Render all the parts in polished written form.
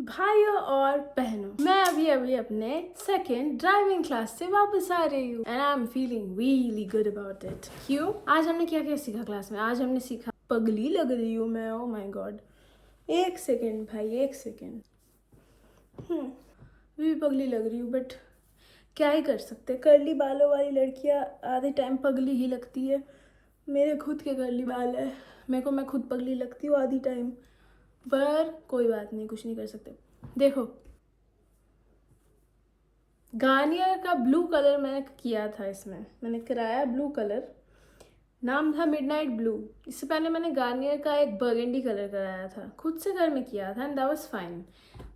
भाइयों और बहनों, मैं अभी अपने सेकेंड ड्राइविंग क्लास से वापस आ रही हूँ and I am feeling really good about it. क्यों? आज हमने क्या क्या सीखा क्लास में? आज हमने सीखा पगली लग रही हूँ मैं, ओ माय गॉड। एक सेकेंड भाई, एक सेकेंड। भी पगली लग रही हूँ, बट क्या ही कर सकते। कर्ली बालों वाली लड़कियाँ आधे टाइम पगली ही लगती है। मेरे खुद के कर्ली बाल है, मैं खुद पगली लगती हूँ आधी टाइम, पर कोई बात नहीं, कुछ नहीं कर सकते। देखो, गार्नियर का ब्लू कलर मैंने किया था, इसमें मैंने कराया ब्लू कलर, नाम था मिडनाइट ब्लू। इससे पहले मैंने गार्नियर का एक बर्गेंडी कलर कराया था, खुद से घर में किया था एंड दैट वाज फाइन।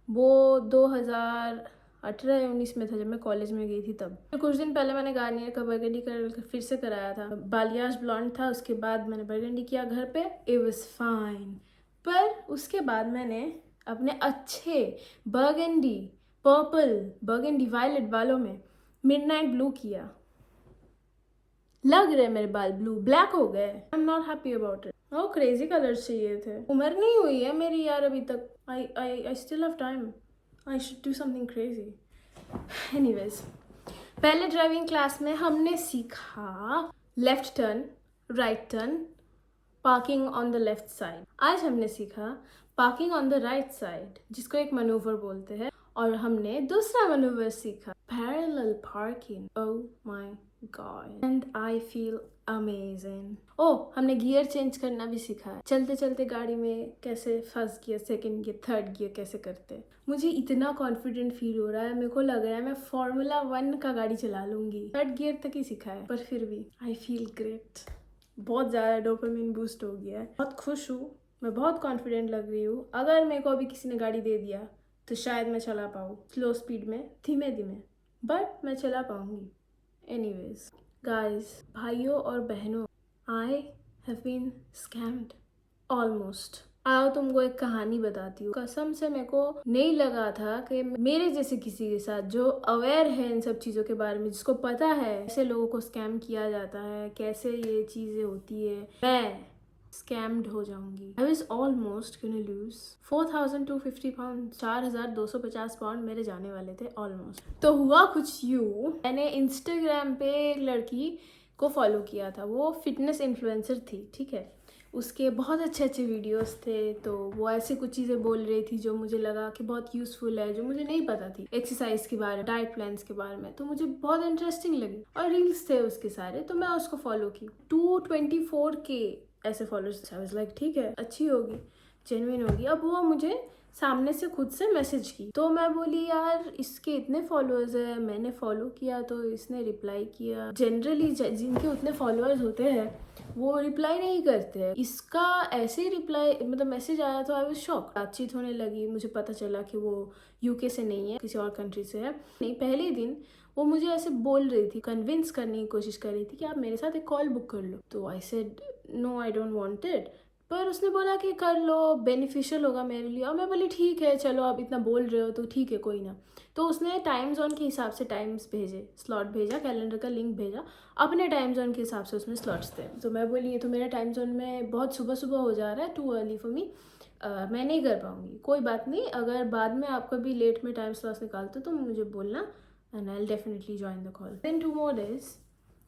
वो 2018-19 में था, जब मैं कॉलेज में गई थी तब। कुछ दिन पहले मैंने गार्नियर का बर्गेंडी कलर फिर से कराया था। बालियाज ब्लॉन्ड था, उसके बाद मैंने बर्गेंडी किया घर पे, इट वाज फाइन। पर उसके बाद मैंने अपने अच्छे बर्गेंडी, पर्पल, बर्गेंडी वायलेट बालों में मिडनाइट ब्लू किया। लग रहे मेरे बाल ब्लू, ब्लैक हो गए। आई am not happy about it. वो क्रेजी कलर्स चाहिए थे। उम्र नहीं हुई है मेरी यार अभी तक। I still have time. I should do something crazy. Anyways, पहले ड्राइविंग क्लास में हमने सीखा left turn, right turn, parking on the left side. आज हमने सीखा parking on the right side, जिसको एक मनूवर बोलते हैं। और हमने दूसरा मनूवर सीखा, parallel parking. Oh my God, and I feel amazing. Oh, हमने गियर चेंज करना भी सीखा है। चलते चलते गाड़ी में कैसे first gear, second gear, third gear कैसे करते। मुझे इतना कॉन्फिडेंट फील हो रहा है, मेरे को लग रहा है मैं फॉर्मूला 1 का गाड़ी चला लूंगी। थर्ड गियर तक ही सीखा है, पर फिर भी आई फील ग्रेट। बहुत ज़्यादा डोपामिन बूस्ट हो गया है, बहुत खुश हूँ, मैं बहुत कॉन्फिडेंट लग रही हूँ। अगर मेरे को अभी किसी ने गाड़ी दे दिया तो शायद मैं चला पाऊँ स्लो स्पीड में, धीमे धीमे, बट मैं चला पाऊँगी। एनीवेज गाइस, भाइयों और बहनों, I have been scammed almost. आओ तुमको एक कहानी बताती हूँ। कसम से मेरे को नहीं लगा था कि मेरे जैसे किसी के साथ जो अवेयर है इन सब चीज़ों के बारे में, जिसको पता है कैसे लोगों को स्कैम किया जाता है, कैसे ये चीज़ें होती है, मैं स्कैम्ड हो जाऊंगी। I was almost gonna lose 4,250 pound, 4,250 pound मेरे जाने वाले थे ऑलमोस्ट। तो हुआ कुछ यूँ, मैंने इंस्टाग्राम पे एक लड़की को फॉलो किया था। वो फिटनेस इन्फ्लुएंसर थी, ठीक है। उसके बहुत अच्छे अच्छे वीडियोस थे, तो वो ऐसे कुछ चीज़ें बोल रही थी जो मुझे लगा कि बहुत यूज़फुल है, जो मुझे नहीं पता थी, एक्सरसाइज के बारे में, डाइट प्लान्स के बारे में। तो मुझे बहुत इंटरेस्टिंग लगी और रील्स थे उसके सारे, तो मैं उसको फॉलो की। 224K ऐसे फॉलोअर्स। आई वाज लाइक ठीक है, अच्छी होगी, जेन्युइन होगी। अब वो मुझे सामने से खुद से मैसेज की, तो मैं बोली यार इसके इतने फॉलोअर्स है, मैंने फॉलो किया तो इसने रिप्लाई किया। जनरली जिनके उतने फॉलोअर्स होते हैं वो रिप्लाई नहीं करते हैं। इसका ऐसे ही रिप्लाई, मतलब मैसेज आया, तो आई वाज शॉक। बातचीत होने लगी, मुझे पता चला कि वो यूके से नहीं है, किसी और कंट्री से है। नहीं, पहले दिन वो मुझे ऐसे बोल रही थी, कन्विंस करने की कोशिश कर रही थी कि आप मेरे साथ एक कॉल बुक कर लो। तो I said no, I don't want it. पर उसने बोला कि कर लो, बेनिफिशियल होगा मेरे लिए। और मैं बोली ठीक है, चलो आप इतना बोल रहे हो तो ठीक है, कोई ना। तो उसने टाइम जोन के हिसाब से टाइम्स भेजे, स्लॉट भेजा, कैलेंडर का लिंक भेजा, अपने टाइम जोन के हिसाब से उसमें स्लॉट्स थे। तो मैं बोली ये तो मेरा टाइम जोन में बहुत सुबह सुबह हो जा रहा है, टू अर्ली फॉर मी, मैं नहीं कर पाऊँगी। कोई बात नहीं, अगर बाद में आप कभी लेट में टाइम स्लॉट्स निकालते हो तो मुझे बोलना and I will definitely join the call. Then 2 more days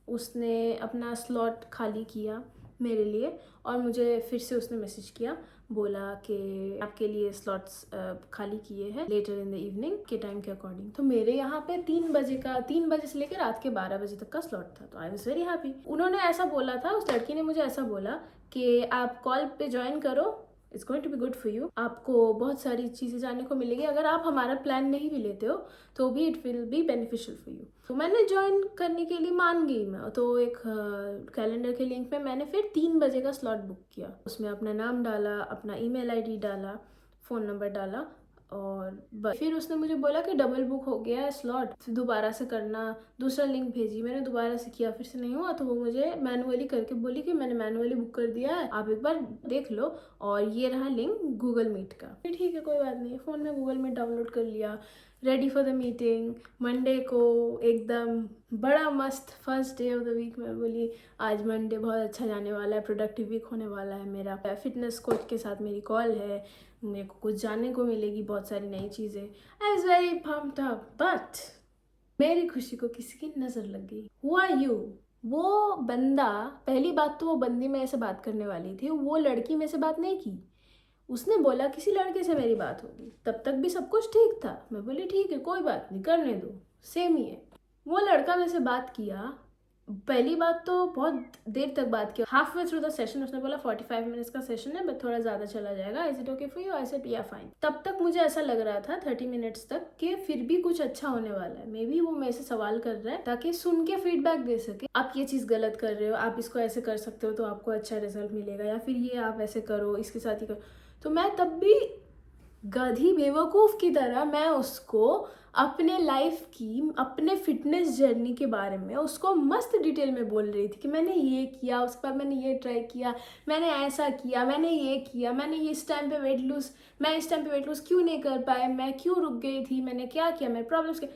उसने अपना स्लॉट खाली किया मेरे लिए, और मुझे फिर से उसने मैसेज किया, बोला कि आपके लिए स्लॉट्स खाली किए हैं लेटर इन द इवनिंग के टाइम के अकॉर्डिंग। तो मेरे यहाँ पे 3 बजे से लेकर रात के 12 बजे तक का स्लॉट था, तो आई वॉज वेरी हैप्पी। उन्होंने ऐसा बोला था, उस लड़की ने मुझे ऐसा बोला कि आप कॉल पे ज्वाइन करो, it's going to be good for you, आपको बहुत सारी चीज़ें जानने को मिलेगी। अगर आप हमारा प्लान नहीं भी लेते हो तो भी it will be beneficial for you. तो मैंने ज्वाइन करने के लिए मान गई मैं। तो एक कैलेंडर के लिंक पे मैंने फिर 3 बजे का स्लॉट बुक किया। उसमें अपना नाम डाला, अपना ईमेल आईडी डाला, फ़ोन नंबर डाला, और फिर उसने मुझे बोला कि डबल बुक हो गया है स्लॉट, फिर दोबारा से करना। दूसरा लिंक भेजी, मैंने दोबारा से किया, फिर से नहीं हुआ। तो वो मुझे मैनुअली करके बोली कि मैंने मैनुअली बुक कर दिया है, आप एक बार देख लो, और ये रहा लिंक गूगल मीट का। फिर ठीक है, कोई बात नहीं, फ़ोन में गूगल मीट डाउनलोड कर लिया, ready for the meeting. Monday को एकदम बड़ा मस्त first day of the week. मैं बोली आज मंडे बहुत अच्छा जाने वाला है, प्रोडक्टिव वीक होने वाला है मेरा। फिटनेस कोच के साथ मेरी कॉल है, मेरे को कुछ जानने को मिलेगी, बहुत सारी नई चीज़ें। I was very pumped up, but मेरी खुशी को किसी की नज़र लग गई। Who are you? वो बंदा, पहली बात तो वो बंदी मेरे से बात करने वाली थी, वो लड़की मेरे से बात नहीं की। उसने बोला किसी लड़के से मेरी बात होगी। तब तक भी सब कुछ ठीक था। मैं बोली ठीक है, कोई बात नहीं, करने दो, सेम ही है। वो लड़का मेरे से बात किया। पहली बात तो बहुत देर तक बात किया। Half way through the session उसने बोला 45 मिनट्स का सेशन है, बट थोड़ा ज़्यादा चला जाएगा, is it okay for you? I said या फाइन। तब तक मुझे ऐसा लग रहा था 30 मिनट्स तक कि फिर भी कुछ अच्छा होने वाला है। मे बी वो मेरे से सवाल कर रहा है ताकि सुन के फीडबैक दे सके। आप ये चीज़ गलत कर रहे हो, आप इसको ऐसे कर सकते हो तो आपको अच्छा रिजल्ट मिलेगा, या फिर ये आप ऐसे करो, इसके साथ ही करो। तो मैं तब भी गधी बेवकूफ़ की तरह मैं उसको अपने लाइफ की, अपने फिटनेस जर्नी के बारे में उसको मस्त डिटेल में बोल रही थी कि मैंने ये किया, उसके बाद मैंने ये ट्राई किया, मैंने ऐसा किया, मैंने ये किया, मैंने ये इस टाइम पे वेट लूज़, मैं इस टाइम पे वेट लूज़ क्यों नहीं कर पाए, मैं क्यों रुक गई थी, मैंने क्या किया, मेरे प्रॉब्लम्स क्या।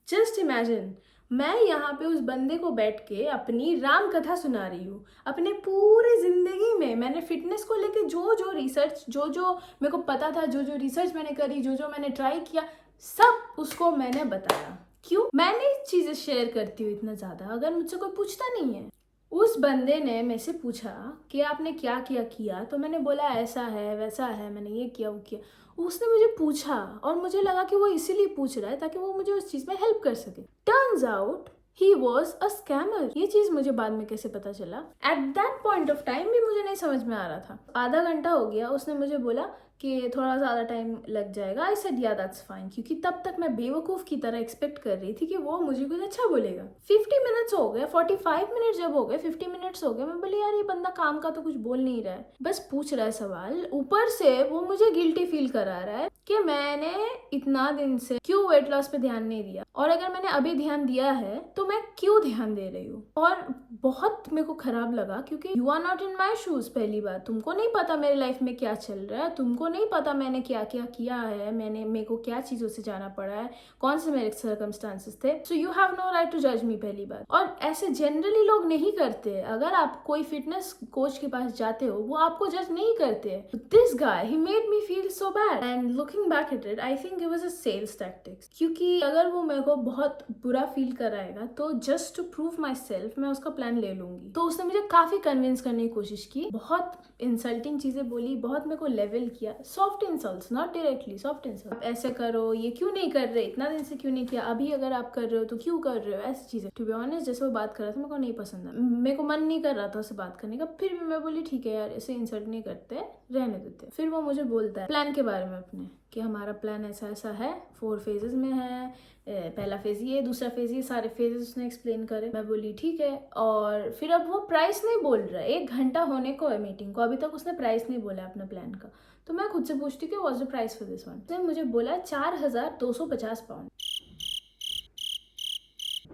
जस्ट इमेजिन, मैं यहाँ पे उस बंदे को बैठ के अपनी राम कथा सुना रही हूँ। अपने पूरी जिंदगी में मैंने फिटनेस को लेके जो जो रिसर्च, जो जो मेरे को पता था, जो जो रिसर्च मैंने करी, जो जो मैंने ट्राई किया, सब उसको मैंने बताया। क्यों मैंने चीज़ें शेयर करती हूँ इतना ज़्यादा, अगर मुझसे कोई पूछता नहीं है। उस बंदे ने मेरे से पूछा कि आपने क्या किया किया, तो मैंने बोला ऐसा है वैसा है, मैंने ये किया वो किया। उसने मुझे पूछा और मुझे लगा कि वो इसीलिए पूछ रहा है ताकि वो मुझे उस चीज़ में हेल्प कर सके। Turns out he was a scammer. ये चीज़ मुझे बाद में कैसे पता चला, at that point of time भी मुझे नहीं समझ में आ रहा था। आधा घंटा हो गया, उसने मुझे बोला कि थोड़ा ज़्यादा टाइम लग जाएगा। आई सेड या दैट्स फाइन, क्योंकि तब तक मैं बेवकूफ़ की तरह एक्सपेक्ट कर रही थी कि वो मुझे कुछ अच्छा बोलेगा। 50 मिनट्स हो गए, 45 मिनट जब हो गए, 50 मिनट्स हो गए, मैं बोली यार ये बंदा काम का तो कुछ बोल नहीं रहा है, बस पूछ रहा है सवाल। ऊपर से वो मुझे गिल्टी फील करा रहा है कि मैंने इतना दिन से क्यों वेट लॉस पे ध्यान नहीं दिया, और अगर मैंने अभी ध्यान दिया है तो मैं क्यों ध्यान दे रही हूँ। और बहुत मेरे को खराब लगा क्योंकि you are not in my shoes. पहली बात, तुमको नहीं पता मेरे लाइफ में क्या चल रहा है, तुमको नहीं पता मैंने क्या क्या किया है, मेरे को क्या चीज़ों से जाना पड़ा है, कौन से मेरे सर्कमस्टांसेस थे। So you have no right to जज मी, पहली बात। और ऐसे जनरली लोग नहीं करते। अगर आप कोई फिटनेस कोच के पास जाते हो, वो आपको जज नहीं करते। This guy, he made me feel so bad, and looking back at it, I think it was a sales tactics. क्योंकि अगर वो मेरे को बहुत बुरा फील कराएगा तो just to prove myself मैं उसका प्लान ले लूंगी। तो उसने मुझे काफी कन्विंस करने की कोशिश की, बहुत इंसल्टिंग चीजें बोली, बहुत मेरे को लेवल किया। Soft insults, not directly, soft insult. ऐसे करो, ये क्यों नहीं कर रहे, इतना दिन से क्यों नहीं किया, अभी अगर आप कर रहे हो तो क्यों कर रहे हो, ऐसी चीजें। टू बी ऑनेस्ट, जैसे वो बात कर रहा था मेरे को नहीं पसंद है, मेरे को मन नहीं कर रहा था उससे बात करने का। फिर भी मैं बोली ठीक है यार, ऐसे इंसल्ट नहीं करते, रहने देते। फिर वो मुझे बोलता है प्लान के बारे में अपने, कि हमारा प्लान ऐसा ऐसा है, 4 फेजेस में है, पहला फेज ये, दूसरा फेज ये, सारे फेजेस उसने एक्सप्लेन करे। मैं बोली ठीक है। और फिर अब वो प्राइस नहीं बोल रहा है, 1 घंटा होने को है मीटिंग को, अभी तक उसने प्राइस नहीं बोला अपने प्लान का। तो मैं खुद से पूछती कि what's the price for this one. उसने मुझे बोला 4250 पाउंड।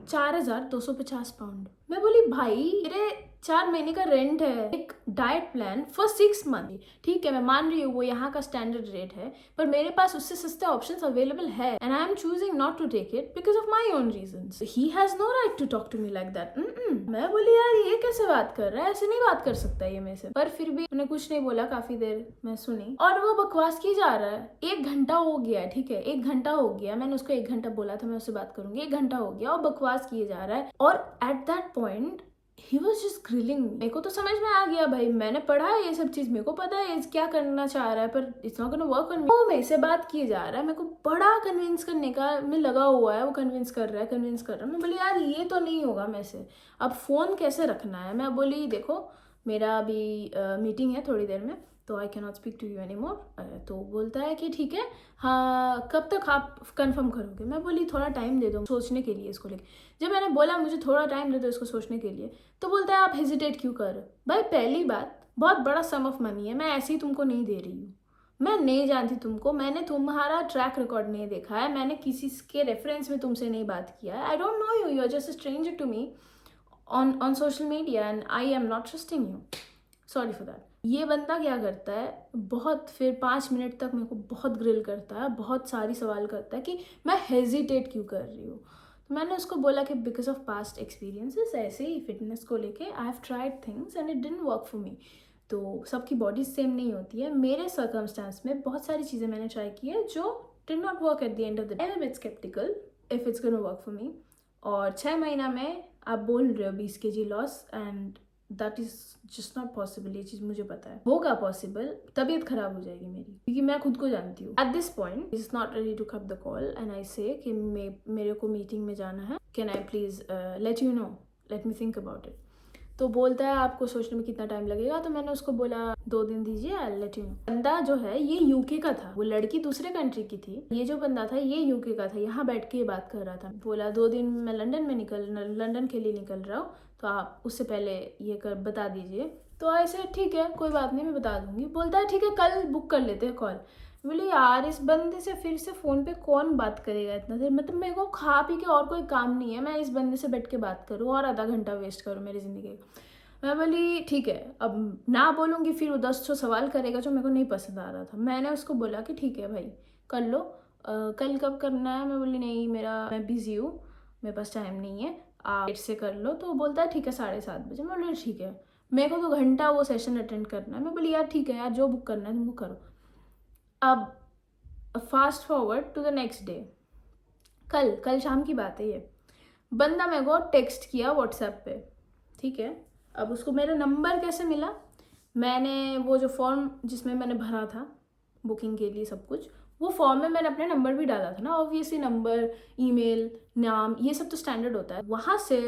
4250 पाउंड। मैं बोली भाई मेरे 4 महीने का रेंट है, एक डाइट प्लान फॉर 6 मंथ। ठीक है, मैं मान रही हूँ वो यहाँ का स्टैंडर्ड रेट है, पर मेरे पास उससे सस्ते ऑप्शंस अवेलेबल है, and I am choosing not to take it because of my own reasons. He has no right to talk to me like that. मैं बोली यार ये कैसे बात कर रहा है, ऐसे नहीं बात कर सकता ये मेरे से। पर फिर भी उन्हें कुछ नहीं बोला, काफी देर मैं सुनी, और वो बकवास की जा रहा है। 1 घंटा हो गया, ठीक है 1 घंटा हो गया, मैंने उसको 1 घंटा बोला था मैं उससे बात करूंगी, 1 घंटा हो गया और बकवास किए जा रहा है। और at that point he was just grilling me। मेरे को तो समझ में आ गया भाई, मैंने पढ़ा है ये सब चीज, मेरे को पता है क्या करना चाह रहा है, पर it's not gonna work on me. वो मेरे से बात किए जा रहा है, मेरे को बड़ा कन्विंस करने का में लगा हुआ है, वो कन्विंस कर रहा है। मैं बोली यार ये तो नहीं होगा मेरे से, अब फोन कैसे रखना है। मैं बोली देखो मेरा अभी मीटिंग है थोड़ी देर में, तो I can not speak to you any more. तो बोलता है कि ठीक है, हाँ कब तक आप कंफर्म करोगे। मैं बोली थोड़ा टाइम दे दो सोचने के लिए इसको लेके। जब मैंने बोला मुझे थोड़ा टाइम दे दो इसको सोचने के लिए, तो बोलता है आप हेजिटेट क्यों कर रहे हो। भाई पहली बात, बहुत बड़ा सम ऑफ मनी है, मैं ऐसे ही तुमको नहीं दे रही हूँ, मैं नहीं जानती तुमको, मैंने तुम्हारा ट्रैक रिकॉर्ड नहीं देखा है, मैंने किसी के रेफरेंस में तुमसे नहीं बात किया है, I don't know you, you are just a stranger to me on social media and I am not trusting you. Sorry for that. ये बंदा क्या करता है, बहुत फिर 5 मिनट तक मेरे को बहुत ग्रिल करता है, बहुत सारी सवाल करता है कि मैं हेजिटेट क्यों कर रही हूँ। तो मैंने उसको बोला कि बिकॉज ऑफ पास्ट एक्सपीरियंसेस, ऐसे ही फिटनेस को लेके I have tried things and it didn't work for मी। तो सबकी बॉडी सेम नहीं होती है, मेरे सर्कमस्टांस में बहुत सारी चीज़ें मैंने ट्राई की है जो did not work at the end of the day. I am a bit sceptical if it's gonna work for me. और 6 महीना में आप बोल रहे हो 20 kg loss, and that is just not possible. ये चीज़ मुझे पता है होगा पॉसिबल, तबीयत खराब हो जाएगी मेरी, क्योंकि मैं खुद को जानती हूँ। At this point is not ready to cup the call and I say कि मेरे को मीटिंग में जाना है, can I please let you know, let me think about it. तो बोलता है आपको सोचने में कितना टाइम लगेगा, तो मैंने उसको बोला 2 दिन दीजिए, आई लेट यू नो। बंदा जो है ये यूके का था, वो लड़की दूसरे कंट्री की थी, ये जो बंदा था ये यूके का था, यहाँ बैठ के ये बात कर रहा था। बोला 2 दिन मैं लंदन के लिए निकल रहा हूँ, तो आप उससे पहले ये बता दीजिए। तो ऐसे ठीक है कोई बात नहीं मैं बता दूंगी। बोलता है ठीक है कल बुक कर लेते हैं कॉल। बोले यार इस बंदे से फिर से फ़ोन पे कौन बात करेगा इतना देर, मतलब मेरे को खा पी के और कोई काम नहीं है, मैं इस बंदे से बैठ के बात करूँ और आधा घंटा वेस्ट करूँ मेरी ज़िंदगी का। मैं बोली ठीक है, अब ना बोलूँगी फिर वो 10 सवाल करेगा जो मेरे को नहीं पसंद आ रहा था। मैंने उसको बोला कि ठीक है भाई कर लो, कल कब करना है। मैं बोली नहीं मैं बिज़ी हूँ, मेरे पास टाइम नहीं है, आप लेट से कर लो। तो बोलता है ठीक है 7:30 बजे। मैं बोली ठीक है, मेरे को 2 घंटा वो सेशन अटेंड करना है। मैं बोली यार ठीक है यार, जो बुक करना है तुमको करो। अब fast forward to the next day, कल शाम की बात है ये। बंदा मेरे को टेक्स्ट किया व्हाट्सएप पे, ठीक है। अब उसको मेरा नंबर कैसे मिला, मैंने वो जो फॉर्म जिसमें मैंने भरा था बुकिंग के लिए सब कुछ, वो फॉर्म में मैंने अपना नंबर भी डाला था ना, ऑब्वियसली नंबर, ईमेल, नाम, ये सब तो स्टैंडर्ड होता है। वहाँ से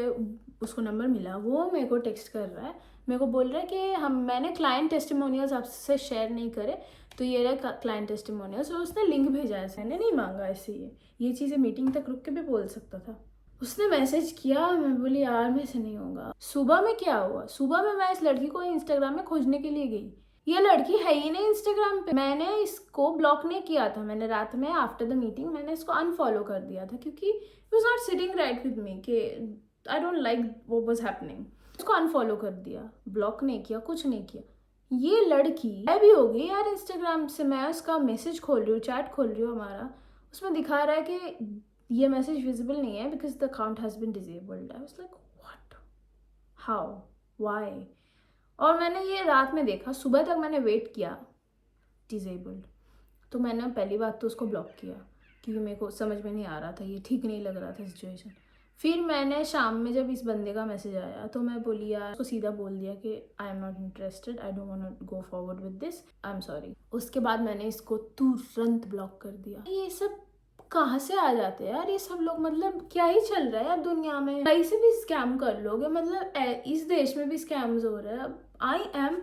उसको नंबर मिला, वो मेरे को टेक्स्ट कर रहा है, मेरे को बोल रहा है कि मैंने क्लाइंट टेस्टिमोनियल्स आपसे शेयर नहीं करे, तो ये रहा क्लाइंट टेस्टिमोनियल्स। और उसने लिंक भेजा है, मैंने नहीं मांगा ऐसे ये चीज़ें मीटिंग तक रुक के भी बोल सकता था। उसने मैसेज किया, मैं बोली यार मेरे से नहीं होगा। सुबह में क्या हुआ, सुबह में मैं इस लड़की को इंस्टाग्राम में खोजने के लिए गई, ये लड़की है ही नहीं इंस्टाग्राम पे। मैंने इसको ब्लॉक नहीं किया था, मैंने रात में आफ्टर द मीटिंग मैंने इसको अनफॉलो कर दिया था, क्योंकि it was not sitting right with me कि I don't like what was happening. उसको अनफॉलो कर दिया, ब्लॉक नहीं किया, कुछ नहीं किया। ये लड़की गायब भी हो गई यार इंस्टाग्राम से। मैं उसका मैसेज खोल रही हूँ, चैट खोल रही हूँ हमारा, उसमें दिखा रहा है कि ये मैसेज विजिबल नहीं है because the account has been disabled. I was like what, how, why. और मैंने ये रात में देखा, सुबह तक मैंने वेट किया डिसेबल्ड। तो मैंने पहली बात तो उसको ब्लॉक किया, क्योंकि मेरे को समझ में नहीं आ रहा था, ये ठीक नहीं लग रहा था सिचुएशन। फिर मैंने शाम में जब इस बंदे का मैसेज आया तो मैं बोली यार, उसको सीधा बोल दिया कि I am not interested, I don't want to go forward with this, I am sorry. उसके बाद मैंने इसको तुरंत ब्लॉक कर दिया। ये सब कहाँ से आ जाते हैं यार ये सब लोग, मतलब क्या ही चल रहा है यार दुनिया में, कहीं से भी स्कैम कर लोगे, मतलब इस देश में भी स्कैम्स हो रहे हैं। I am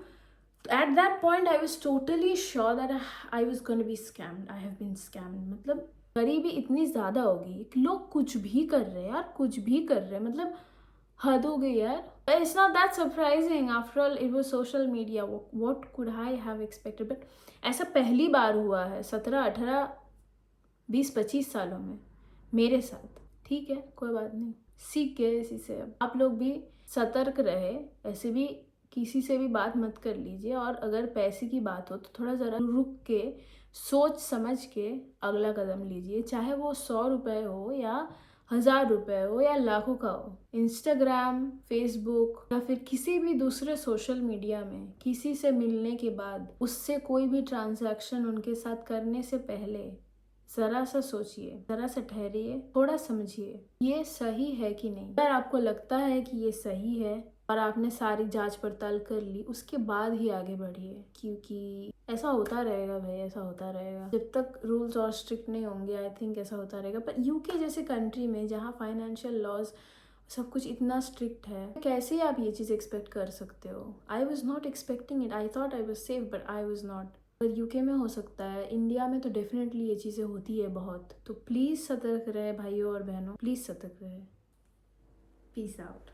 at that point I was totally sure that I was going to be scammed. I have been scammed. मतलब गरीबी इतनी ज़्यादा होगी, लोग कुछ भी कर रहे हैं यार, कुछ भी कर रहे हैं, मतलब हद हो गई यार। It's not that surprising. After all, it was social media. What could I have expected? But ऐसा पहली बार हुआ है 17, 18, 20, 25 सालों में मेरे साथ। ठीक है कोई बात नहीं, सीख गए इसी से। अब आप लोग भी सतर्क रहे, ऐसे भी किसी से भी बात मत कर लीजिए। और अगर पैसे की बात हो तो थोड़ा ज़रा रुक के सोच समझ के अगला कदम लीजिए, चाहे वो 100 रुपये हो या 1000 रुपये हो या लाखों का हो। इंस्टाग्राम, फेसबुक या फिर किसी भी दूसरे सोशल मीडिया में किसी से मिलने के बाद उससे कोई भी ट्रांजैक्शन उनके साथ करने से पहले ज़रा सा सोचिए, ज़रा सा ठहरिए, थोड़ा समझिए ये सही है कि नहीं। अगर आपको लगता है कि ये सही है और आपने सारी जांच पड़ताल कर ली, उसके बाद ही आगे बढ़िए, क्योंकि ऐसा होता रहेगा भाई, ऐसा होता रहेगा जब तक रूल्स और स्ट्रिक्ट नहीं होंगे। आई थिंक ऐसा होता रहेगा। पर यूके जैसे कंट्री में जहाँ फाइनेंशियल लॉज सब कुछ इतना स्ट्रिक्ट है, कैसे आप ये चीज़ एक्सपेक्ट कर सकते हो। I was not expecting it, I thought I was safe but I was not. पर यूके में हो सकता है, इंडिया में तो डेफिनेटली ये चीज़ें होती है बहुत। तो प्लीज़ सतर्क रहे भाइयों और बहनों, प्लीज़ सतर्क रहे। Peace out.